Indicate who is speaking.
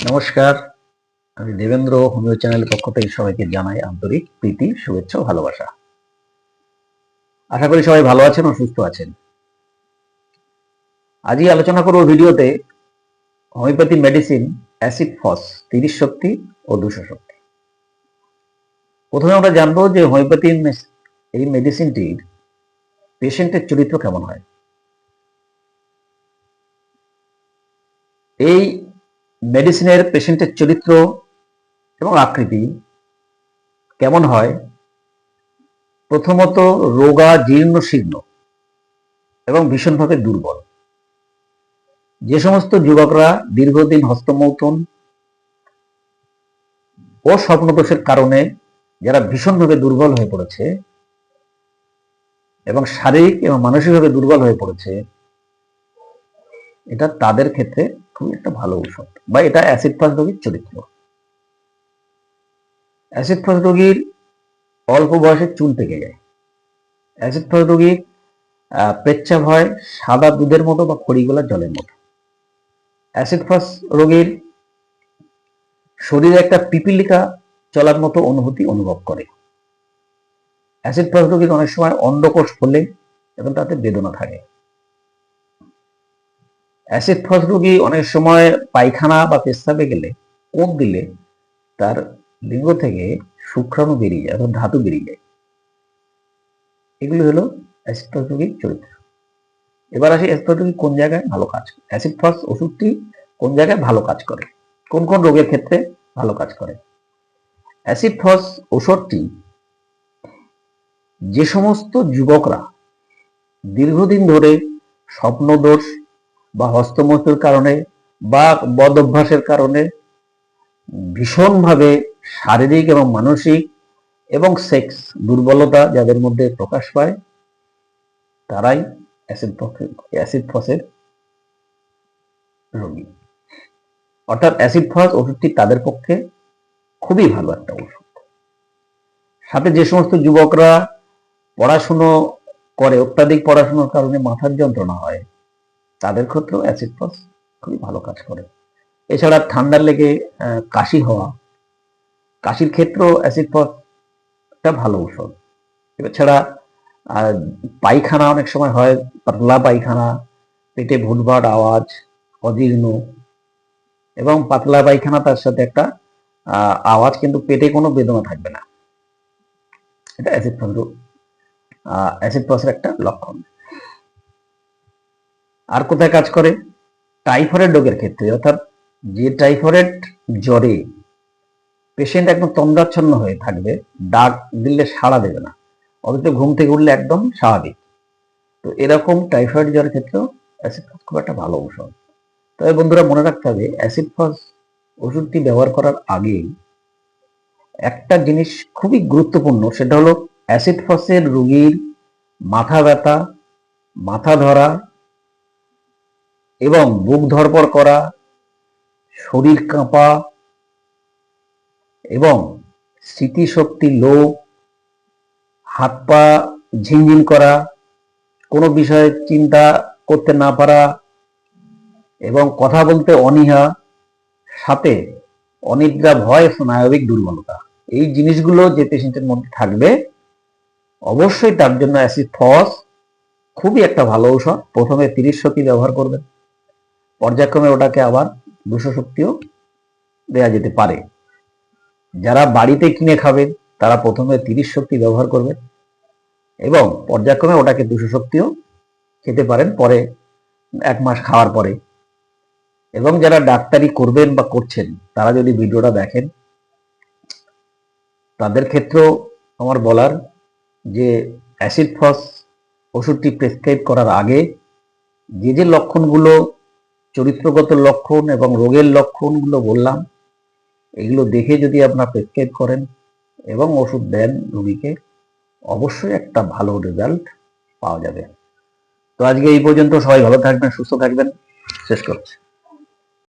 Speaker 1: নমস্কার, আমি দেবেন্দ্র হোমিও চ্যানেলের পক্ষ থেকে সবাইকে জানাই আন্তরিক প্রীতি, শুভেচ্ছা ও ভালোবাসা। আশা করি সবাই ভালো আছেন ও সুস্থ আছেন। আজই আলোচনা করব ভিডিওতে হোমিওপ্যাথি মেডিসিন অ্যাসিড ফস 30 শক্তি ও 200 শক্তি। প্রথমে আমরা জানবো যে হোমিওপ্যাথি এই মেডিসিনটির পেশেন্টের চরিত্র কেমন হয়। এই মেডিসিনের পেশেন্টের চরিত্র এবং আকৃতি কেমন হয়, প্রথমত রোগা, জীর্ণ শীর্ণ এবং ভীষণভাবে দুর্বল। যে সমস্ত যুবকরা দীর্ঘদিন হস্তমৈথুন ও স্বপ্নদোষের কারণে যারা ভীষণভাবে দুর্বল হয়ে পড়েছে এবং শারীরিক এবং মানসিকভাবে দুর্বল হয়ে পড়েছে, এটা তাদের ক্ষেত্রে খুব একটা ভালো ঔষধ, বা এটা অ্যাসিড ফাস রোগীর চরিত্র। অ্যাসিড ফাস রোগীর অল্প বয়সে চুল পেকে যায়। অ্যাসিড ফাস রোগীর পেচ্ছাপ হয় সাদা দুধের মতো বা খড়িগোলা জলের মতো। অ্যাসিড ফাস রোগীর শরীরে একটা পিপিলিকা চলার মতো অনুভূতি অনুভব করে। অ্যাসিড ফাস রোগীর অনেক সময় অন্ডকোষ ফোলে এবং তাতে বেদনা থাকে। অ্যাসিড ফাস রোগী অনেক সময় পায়খানা বা পেচ্ছাপে গেলে, কোপ দিলে তার লিঙ্গ থেকে শুক্রাণু বেরিয়ে যায় এবং ধাতু বেরিয়ে যায়। এগুলো হলো অ্যাসিড ফাস রোগীর চরিত্র। এবার আসি অ্যাসিড ফাস রোগী কোন জায়গায় ভালো কাজ করে। অ্যাসিড ফাস ওষুধটি কোন জায়গায় ভালো কাজ করে, কোন কোন রোগের ক্ষেত্রে ভালো কাজ করে। অ্যাসিড ফাস ওষুধটি যে সমস্ত যুবকরা দীর্ঘদিন ধরে স্বপ্নদোষ বা হস্তমৈথুনের কারণে বা বদ অভ্যাসের কারণে ভীষণভাবে শারীরিক এবং মানসিক এবং সেক্স দুর্বলতা যাদের মধ্যে প্রকাশ পায়, তারাই অ্যাসিড ফসের রোগী। অর্থাৎ অ্যাসিড ফস ওষুধটি তাদের পক্ষে খুবই ভালো একটা ওষুধ। সাথে যে সমস্ত যুবকরা পড়াশুনো করে, অত্যাধিক পড়াশোনার কারণে মাথার যন্ত্রণা হয়, তাদের ক্ষেত্রেও অ্যাসিড ফস খুবই ভালো কাজ করে। এছাড়া ঠান্ডা লেগে কাশি হওয়া, কাশির ক্ষেত্রেও অ্যাসিড ফস একটা ভালো ঔষধ। এছাড়া পায়খানা অনেক সময় হয়, পাতলা পায়খানা, পেটে ভুটভাট আওয়াজ, অজীর্ণ এবং পাতলা পায়খানা, তার সাথে একটা আওয়াজ, কিন্তু পেটে কোনো বেদনা থাকবে না। এটা অ্যাসিড ফসের একটা লক্ষণ। আর কোথায় কাজ করে? টাইফয়েড রোগের ক্ষেত্রে। অর্থাৎ যে টাইফয়েড জ্বরে পেশেন্ট একদম তন্দ্রাচ্ছন্ন হয়ে থাকবে, ডাক দিলে সাড়া দেবে না, অথচ ঘুম থেকে উঠলে একদম স্বাভাবিক, তো এরকম টাইফয়েড জ্বরের ক্ষেত্রেও অ্যাসিড ফস খুব একটা ভালো ঔষধ। তবে বন্ধুরা, মনে রাখতে হবে অ্যাসিড ফস ওষুধটি ব্যবহার করার আগে একটা জিনিস খুবই গুরুত্বপূর্ণ, সেটা হলো অ্যাসিড ফসের রোগীর মাথা ব্যথা, মাথা ধরা এবং বুক ধড়ফড় করা, শরীর কাঁপা এবং স্মৃতিশক্তি লোপ, হাত পা ঝিনঝিন করা, কোনো বিষয়ে চিন্তা করতে না পারা এবং কথা বলতে অনীহা, সাথে অনিদ্রা, ভয়, স্নায়বিক দুর্বলতা, এই জিনিসগুলো যে পেশেন্টের মধ্যে থাকবে, অবশ্যই তার জন্য অ্যাসিড ফস খুবই একটা ভালো ঔষধ। প্রথমে 30 শক্তি ব্যবহার করবেন, পর্যায়ক্রমে ওটাকে আবার 200 শক্তিও দেওয়া যেতে পারে। যারা বাড়িতে কিনে খাবেন তারা প্রথমে 30 শক্তি ব্যবহার করবেন এবং পর্যায়ক্রমে ওটাকে 200 শক্তিও খেতে পারেন পরে, 1 মাস খাওয়ার পরে। এবং যারা ডাক্তারি করবেন বা করছেন, তারা যদি ভিডিওটা দেখেন, তাদের ক্ষেত্রেও আমার বলার যে অ্যাসিড ফস ওষুধটি প্রেসক্রাইব করার আগে যে যে লক্ষণগুলো, চরিত্রগত লক্ষণ এবং রোগের লক্ষণগুলো বললাম, এগুলো দেখে যদি আপনারা প্রেসক্রাইব করেন এবং ওষুধ দেন রোগীকে, অবশ্যই একটা ভালো রেজাল্ট পাওয়া যাবে। তো আজকে এই পর্যন্ত। সবাই ভালো থাকবেন, সুস্থ থাকবেন। শেষ করছি।